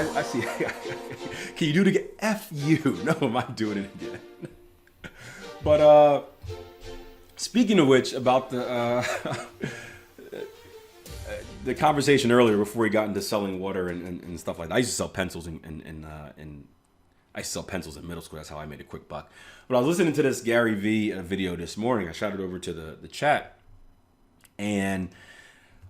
I see. Can you do it again? F you. No, I'm not doing it again. But speaking of which, about the conversation earlier before we got into selling water and stuff like that. I used to sell pencils and I used to sell pencils in middle school. That's how I made a quick buck. But I was listening to this Gary V video this morning. I shot it over to the chat. And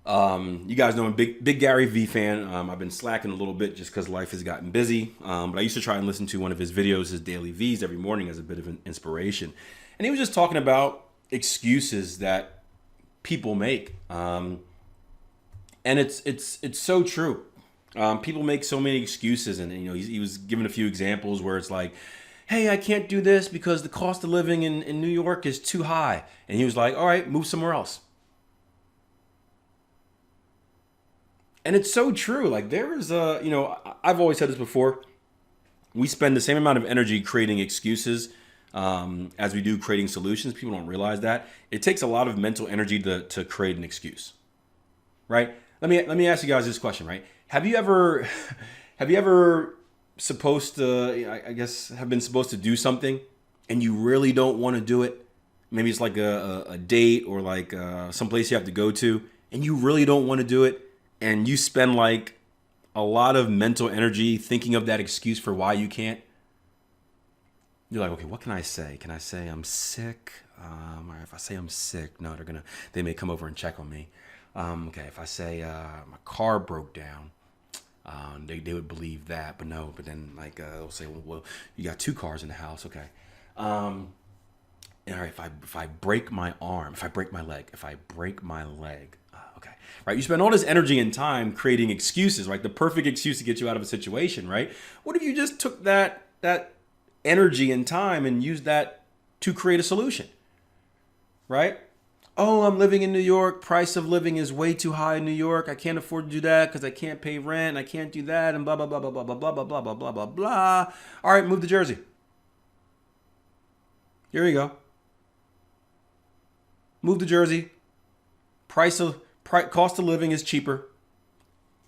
you guys know I'm a big Gary V fan. I've been slacking a little bit just because life has gotten busy. But I used to try and listen to one of his videos, his daily Vs, every morning as a bit of an inspiration. And he was just talking about excuses that people make. And it's so true. People make so many excuses, and he was giving a few examples where it's like, hey, I can't do this because the cost of living in New York is too high. And he was like, all right, move somewhere else. And it's so true. Like there is I've always said this before. We spend the same amount of energy creating excuses as we do creating solutions. People don't realize that. It takes a lot of mental energy to create an excuse, right? Let me ask you guys this question, right? Have you ever supposed to, I guess, have been supposed to do something and you really don't want to do it? Maybe it's like a date or like someplace you have to go to and you really don't want to do it. And you spend like a lot of mental energy thinking of that excuse for why you can't. You're like, okay, what can I say? Can I say I'm sick? Or if I say I'm sick, no, they may come over and check on me. Okay, if I say my car broke down, they would believe that, but no. But then like they'll say, well, you got 2 cars in the house, okay. All right, if I break my arm, if I break my leg, okay, right? You spend all this energy and time creating excuses, right? The perfect excuse to get you out of a situation, right? What if you just took that energy and time and used that to create a solution, right? Oh, I'm living in New York. Price of living is way too high in New York. I can't afford to do that because I can't pay rent. I can't do that and blah, blah, blah, blah, blah, blah, blah, blah, blah, blah, blah, blah, blah. All right, move to Jersey. Here you go. Move to Jersey. Cost of living is cheaper.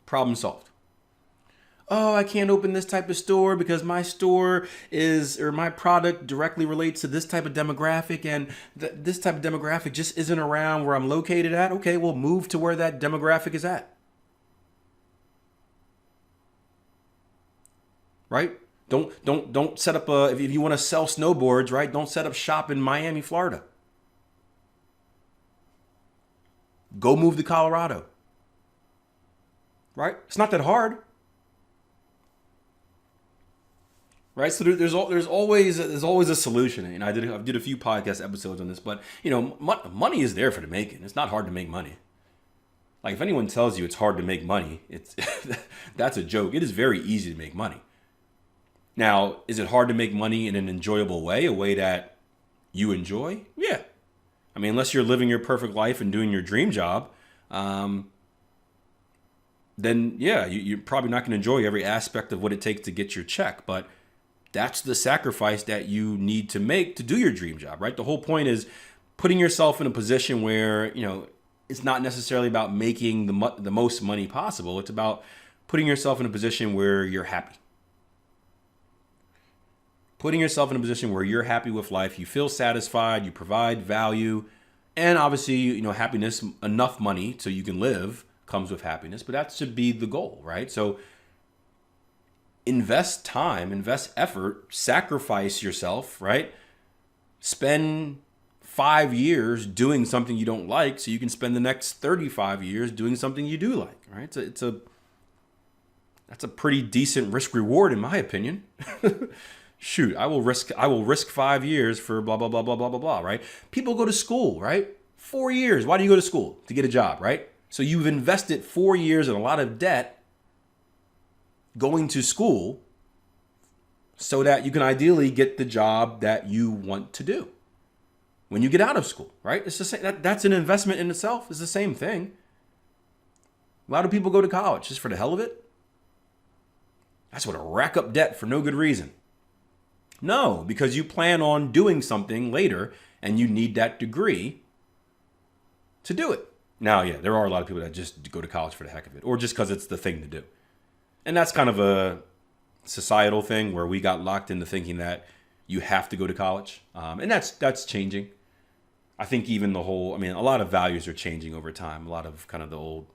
Problem solved. Oh, I can't open this type of store because my store my product directly relates to this type of demographic, and this type of demographic just isn't around where I'm located at. Okay, well, move to where that demographic is at. Right? Don't set up if you want to sell snowboards, right? Don't set up shop in Miami, Florida. Go move to Colorado. Right? It's not that hard. Right, so there's always a solution, and I did a few podcast episodes on this, but money is there for the making. It's not hard to make money. Like if anyone tells you it's hard to make money, it's that's a joke. It is very easy to make money. Now, is it hard to make money in an enjoyable way, a way that you enjoy? Yeah, I mean, unless you're living your perfect life and doing your dream job, then yeah, you're probably not going to enjoy every aspect of what it takes to get your check, but that's the sacrifice that you need to make to do your dream job, right? The whole point is putting yourself in a position where, it's not necessarily about making the most money possible. It's about putting yourself in a position where you're happy. Putting yourself in a position where you're happy with life, you feel satisfied, you provide value, and obviously, happiness, enough money so you can live comes with happiness, but that should be the goal, right? So invest time, invest effort, sacrifice yourself, right? Spend 5 years doing something you don't like so you can spend the next 35 years doing something you do like, right? That's a pretty decent risk reward in my opinion. Shoot, I will risk 5 years for blah, blah, blah, blah, blah, blah, blah, right? People go to school, right? 4 years. Why do you go to school? To get a job, right? So you've invested 4 years in a lot of debt going to school so that you can ideally get the job that you want to do when you get out of school, right? It's the same. That's an investment in itself. It's the same thing. A lot of people go to college just for the hell of it. That's what, to rack up debt for no good reason. No, because you plan on doing something later and you need that degree to do it. Now, yeah, there are a lot of people that just go to college for the heck of it or just because it's the thing to do. And that's kind of a societal thing where we got locked into thinking that you have to go to college. And that's changing. I think even the whole, I mean, a lot of values are changing over time. A lot of kind of the old,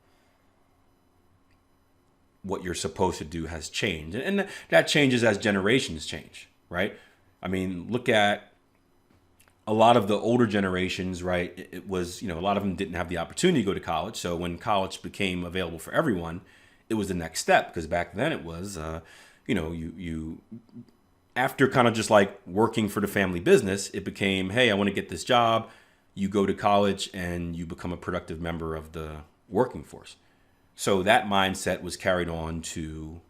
what you're supposed to do has changed. And that changes as generations change, right? I mean, look at a lot of the older generations, right? It was, a lot of them didn't have the opportunity to go to college. So when college became available for everyone, it was the next step, because back then it was, you after kind of just like working for the family business, it became, hey, I want to get this job. You go to college and you become a productive member of the working force. So that mindset was carried on to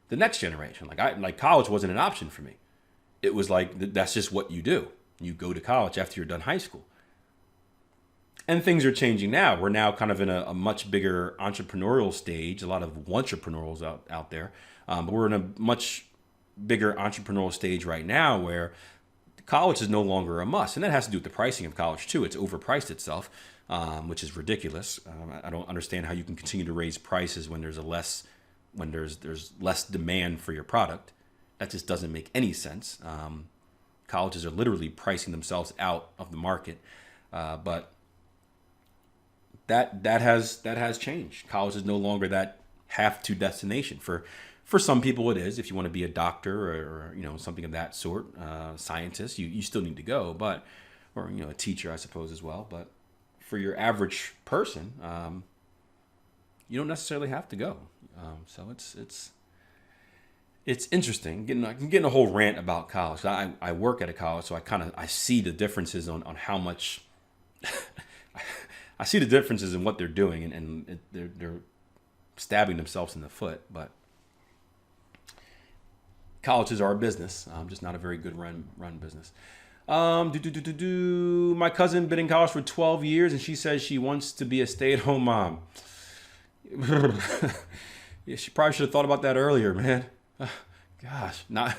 the next generation. Like college wasn't an option for me. It was like, that's just what you do. You go to college after you're done high school. And things are changing now. We're now kind of in a much bigger entrepreneurial stage. A lot of entrepreneurs out there. But we're in a much bigger entrepreneurial stage right now where college is no longer a must. And that has to do with the pricing of college too. It's overpriced itself, which is ridiculous. I don't understand how you can continue to raise prices when there's less demand for your product. That just doesn't make any sense. Colleges are literally pricing themselves out of the market. But that has changed. College is no longer that have-to destination. For some people it is. If you want to be a doctor or something of that sort, scientist, you still need to go, or a teacher, I suppose, as well. But for your average person, you don't necessarily have to go. So it's interesting. I'm getting a whole rant about college. I work at a college, so I see the differences on how much I see the differences in what they're doing, and they're stabbing themselves in the foot. But colleges are a business, just not a very good run business. My cousin been in college for 12 years, and she says she wants to be a stay-at-home mom. Yeah, she probably should have thought about that earlier, man. Gosh, not.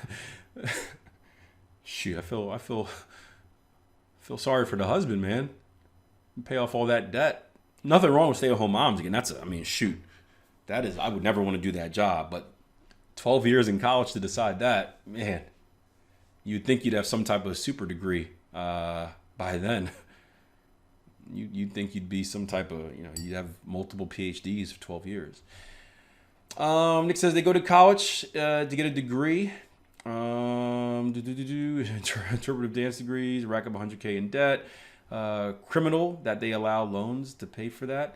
Shoot, I feel sorry for the husband, man. Pay off all that debt. Nothing wrong with stay-at-home moms. Again, shoot. That is, I would never want to do that job. But 12 years in college to decide that, man, you'd think you'd have some type of super degree by then. You'd think you'd be some type of, you'd have multiple PhDs for 12 years. Nick says they go to college to get a degree. Interpretive dance degrees, rack up 100K in debt. Criminal that they allow loans to pay for that.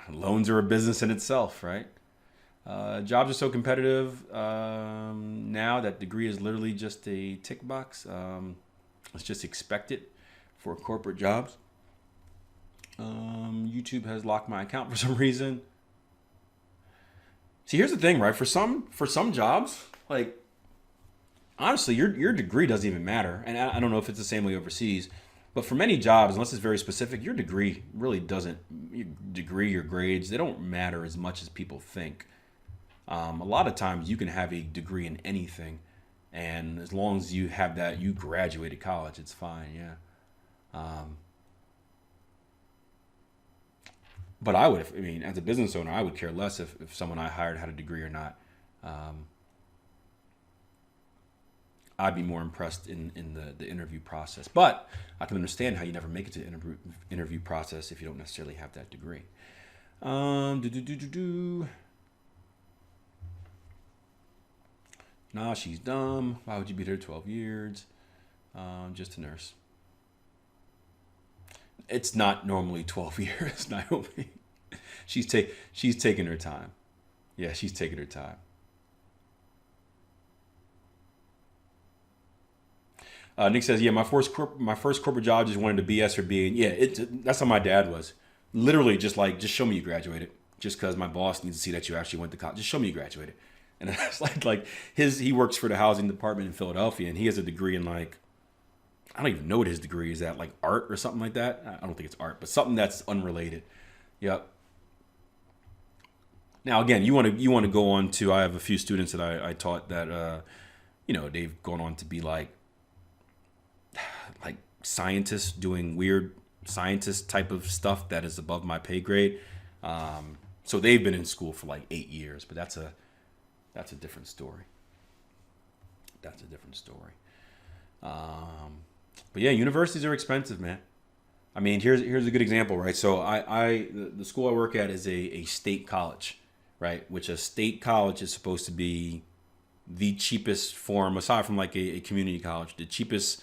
Loans are a business in itself, right? Jobs are so competitive now that degree is literally just a tick box. It's just expected for corporate jobs. YouTube has locked my account for some reason. See, here's the thing, right? For some jobs, like, honestly, your degree doesn't even matter. And I don't know if it's the same way overseas, but for many jobs, unless it's very specific, your degree really doesn't, your grades, they don't matter as much as people think. A lot of times you can have a degree in anything, and as long as you have that, you graduated college, it's fine, yeah. But as a business owner, I would care less if someone I hired had a degree or not. I'd be more impressed in the interview process. But I can understand how you never make it to the interview process if you don't necessarily have that degree. Nah, she's dumb. Why would you be there 12 years? Just a nurse. It's not normally 12 years, Naomi. She's taking her time. Yeah, she's taking her time. Nick says, yeah, my first corporate job just wanted to BS or B. And yeah, that's how my dad was. Literally just show me you graduated. Just because my boss needs to see that you actually went to college. Just show me you graduated. And it's he works for the housing department in Philadelphia, and he has a degree in I don't even know what his degree is at, art or something like that. I don't think it's art, but something that's unrelated. Yep. Now, again, you want to go on to, I have a few students that I taught that, they've gone on to be like scientists doing weird scientist type of stuff that is above my pay grade. So they've been in school for like 8 years, but that's a different story. That's a different story. But yeah, universities are expensive, man. I mean, here's a good example, right? So the school I work at is a state college, right? Which a state college is supposed to be the cheapest form, aside from like a community college, the cheapest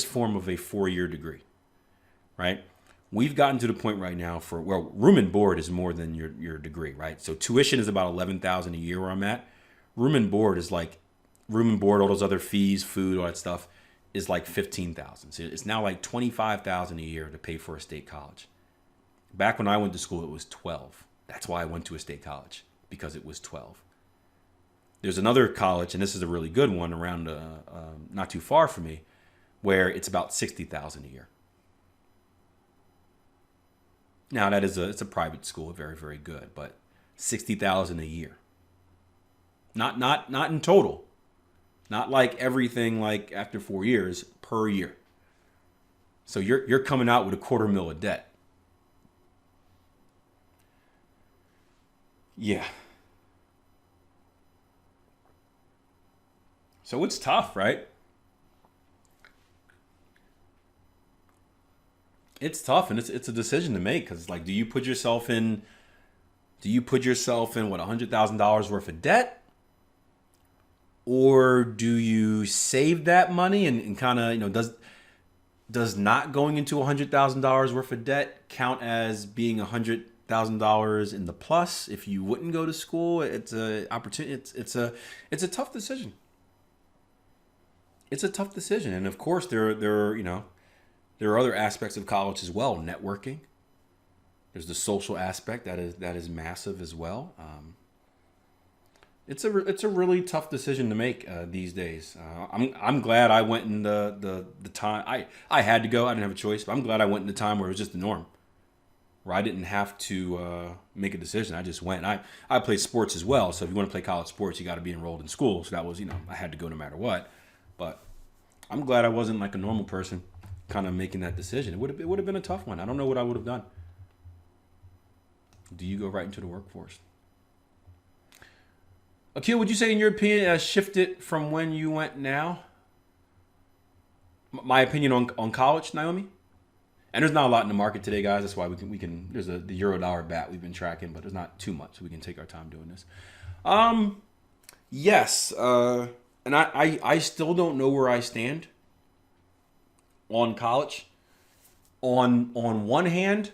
form of a 4-year degree, right? We've gotten to the point right now room and board is more than your degree, right? So tuition is about $11,000 a year where I'm at. Room and board is like room and board, all those other fees, food, all that stuff is like $15,000. So it's now like $25,000 a year to pay for a state college. Back when I went to school, it was 12. That's why I went to a state college, because it was 12. There's another college, and this is a really good one around not too far from me, where it's about $60,000 a year. Now it's a private school, very, very good, but $60,000 a year. Not in total. Not like everything like after 4 years, per year. So you're coming out with $250,000 of debt. Yeah. So it's tough, right? It's tough, and it's a decision to make, because like, do you put yourself in what, $100,000 worth of debt? Or do you save that money and kind of, does not going into $100,000 worth of debt count as being $100,000 in the plus if you wouldn't go to school? It's a opportunity. It's a tough decision. It's a tough decision, and of course there are other aspects of college as well. Networking. There's the social aspect that is massive as well. It's a really tough decision to make these days. I'm glad I went in the time I had to go. I didn't have a choice, but I'm glad I went in the time where it was just the norm, where I didn't have to make a decision. I just went. I played sports as well, so if you want to play college sports, you got to be enrolled in school. So that was, I had to go no matter what. But I'm glad I wasn't like a normal person, kind of making that decision. It would have been a tough one. I don't know what I would have done. Do you go right into the workforce? Akil, would you say, in your opinion, it has shifted from when you went now? My opinion on college, Naomi? And there's not a lot in the market today, guys. That's why we can there's the euro dollar bat we've been tracking, but there's not too much, so we can take our time doing this. Yes. And I still don't know where I stand on college. On one hand,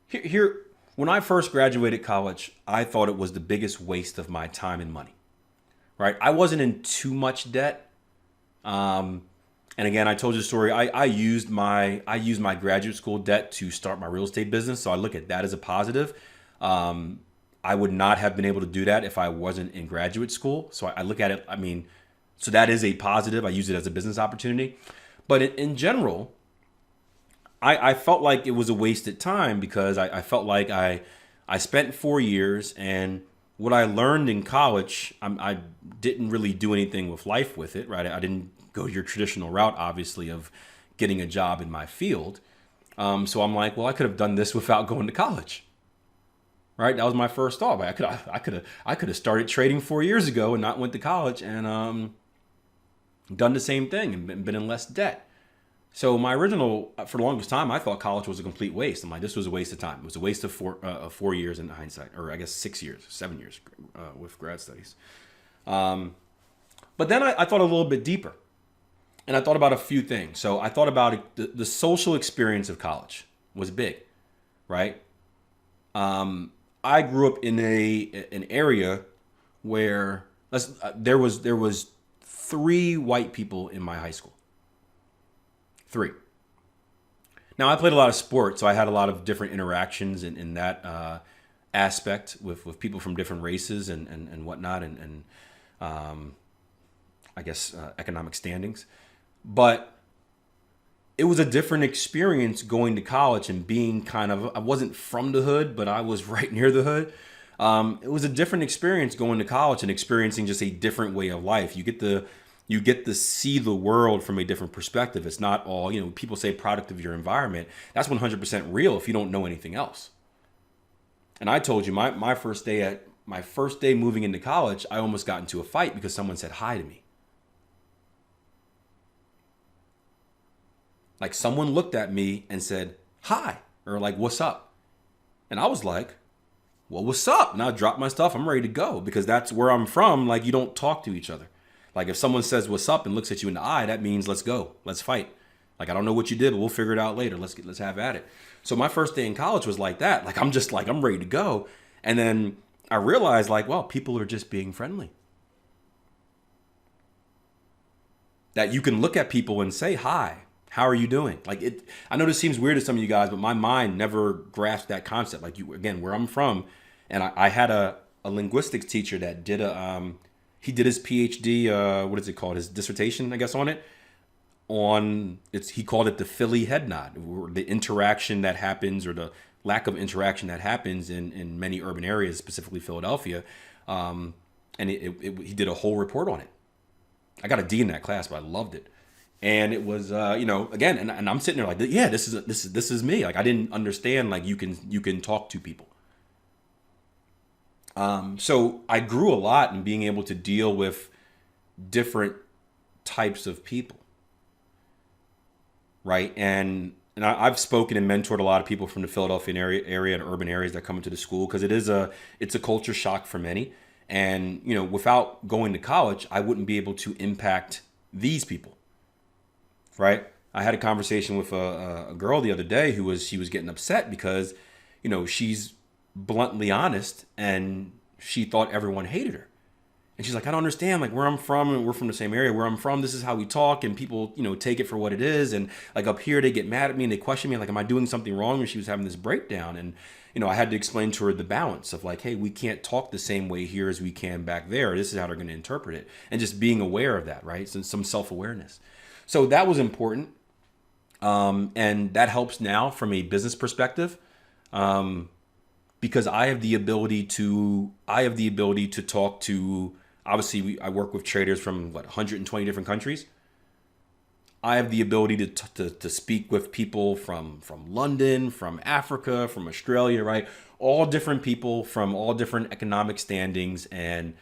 here when I first graduated college, I thought it was the biggest waste of my time and money. Right? I wasn't in too much debt. And again, I told you the story. I used my graduate school debt to start my real estate business, so I look at that as a positive. I would not have been able to do that if I wasn't in graduate school. So I look at it. I mean, so that is a positive. I use it as a business opportunity. But in general, I felt like it was a wasted time, because I felt like I spent 4 years, and what I learned in college, I didn't really do anything with life with it, right? I didn't go your traditional route, obviously, of getting a job in my field. So I'm like, well, I could have done this without going to college, right? That was my first thought. I could have started trading 4 years ago and not went to college and done the same thing and been in less debt. So my original, for the longest time, I thought college was a complete waste. I'm like, this was a waste of time. It was a waste of 4 years in hindsight, or I guess 6 years, 7 years with grad studies. But then I thought a little bit deeper, and I thought about a few things. So I thought about the social experience of college was big, right? I grew up in an area where there was 3 white people in my high school. 3. Now, I played a lot of sports, so I had a lot of different interactions in that aspect with people from different races and whatnot, and I guess economic standings. But it was a different experience going to college and being I wasn't from the hood, but I was right near the hood. It was a different experience going to college and experiencing just a different way of life. You get to see the world from a different perspective. It's not all, people say product of your environment. That's 100% real if you don't know anything else, And I told you my first day moving into college, I almost got into a fight because someone said hi to me. Like someone looked at me and said, hi, or like, what's up? And I was like, well, what's up? And I dropped my stuff. I'm ready to go because that's where I'm from. Like you don't talk to each other. Like if someone says what's up and looks at you in the eye, that means let's go, let's fight. Like I don't know what you did, but we'll figure it out later. Let's have at it. So my first day in college was like that. Like I'm ready to go. And then I realized like, well, people are just being friendly. That you can look at people and say, hi, how are you doing? Like it, I know this seems weird to some of you guys, but my mind never grasped that concept. Like you, again, where I'm from, and I had a linguistics teacher that did he did his PhD, what is it called? His dissertation, I guess, on it. He called it the Philly head nod, the interaction that happens or the lack of interaction that happens in many urban areas, specifically Philadelphia. And he did a whole report on it. I got a D in that class, but I loved it. And it was, again, and I'm sitting there like, yeah, this is me. Like I didn't understand like you can talk to people. So I grew a lot in being able to deal with different types of people. Right. And I've spoken and mentored a lot of people from the Philadelphia area and urban areas that come into the school because it's a culture shock for many. And, without going to college, I wouldn't be able to impact these people. Right. I had a conversation with a girl the other day she was getting upset because, she's bluntly honest and she thought everyone hated her. And she's like, I don't understand, like where I'm from, and we're from the same area where I'm from. This is how we talk and people, take it for what it is. And like up here, they get mad at me and they question me like, am I doing something wrong? And she was having this breakdown. And, I had to explain to her the balance of like, hey, we can't talk the same way here as we can back there. This is how they're going to interpret it. And just being aware of that, right? So some self-awareness. So that was important. And that helps now from a business perspective. Because I have the ability to talk to, obviously I work with traders from 120 different countries. I have the ability to speak with people from London, from Africa, from Australia, right? All different people from all different economic standings, and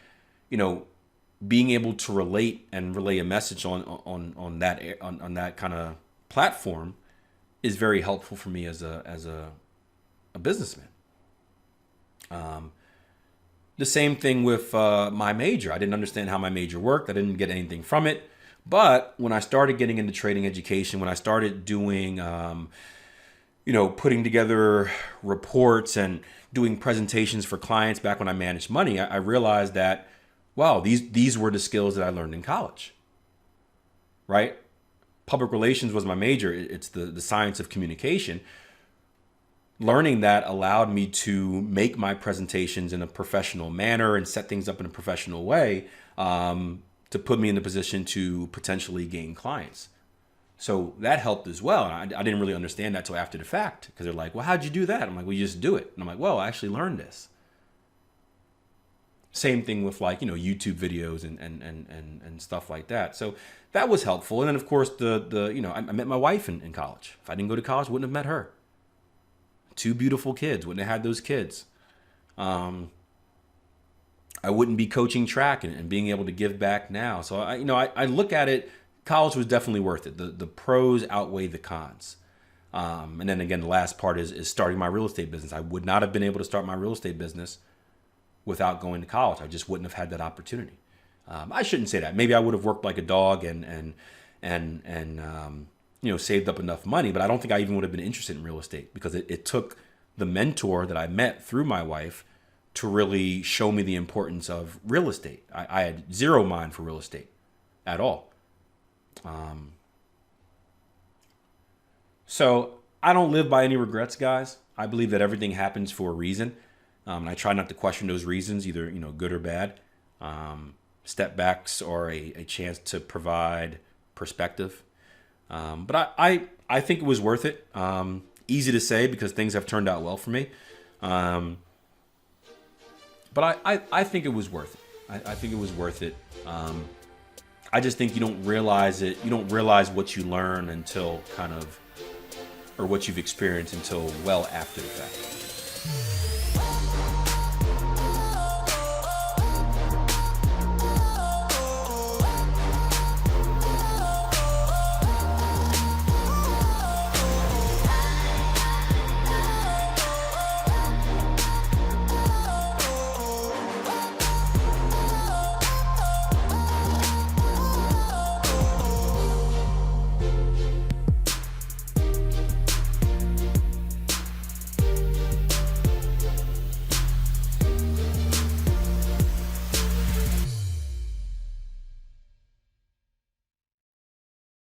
being able to relate and relay a message on that kind of platform is very helpful for me as a businessman. The same thing with my major. I didn't understand how my major worked. I didn't get anything from it. But when I started getting into trading education, when I started doing, putting together reports and doing presentations for clients back when I managed money, I realized that, wow, these were the skills that I learned in college, right? Public relations was my major. It's the science of communication. Learning that allowed me to make my presentations in a professional manner and set things up in a professional way to put me in the position to potentially gain clients. So that helped as well. And I didn't really understand that till after the fact because they're like, well, how'd you do that? I'm like, well, you just do it. And I'm like, well, I actually learned this. Same thing with YouTube videos and stuff like that. So that was helpful. And then of course I met my wife in college. If I didn't go to college, I wouldn't have met her. 2 beautiful kids, wouldn't have had those kids. I wouldn't be coaching track and being able to give back now. So I look at it, college was definitely worth it. The pros outweigh the cons. And then again, the last part is starting my real estate business. I would not have been able to start my real estate business without going to college. I just wouldn't have had that opportunity. I shouldn't say that. Maybe I would have worked like a dog and saved up enough money, but I don't think I even would have been interested in real estate because it took the mentor that I met through my wife to really show me the importance of real estate. I had zero mind for real estate at all. So I don't live by any regrets, guys. I believe that everything happens for a reason. And I try not to question those reasons, either, good or bad. Step backs are a chance to provide perspective. But I think it was worth it. Easy to say because things have turned out well for me. But I think it was worth it. I think it was worth it. I just think you don't realize it. You don't realize what you learn until or what you've experienced until well after the fact.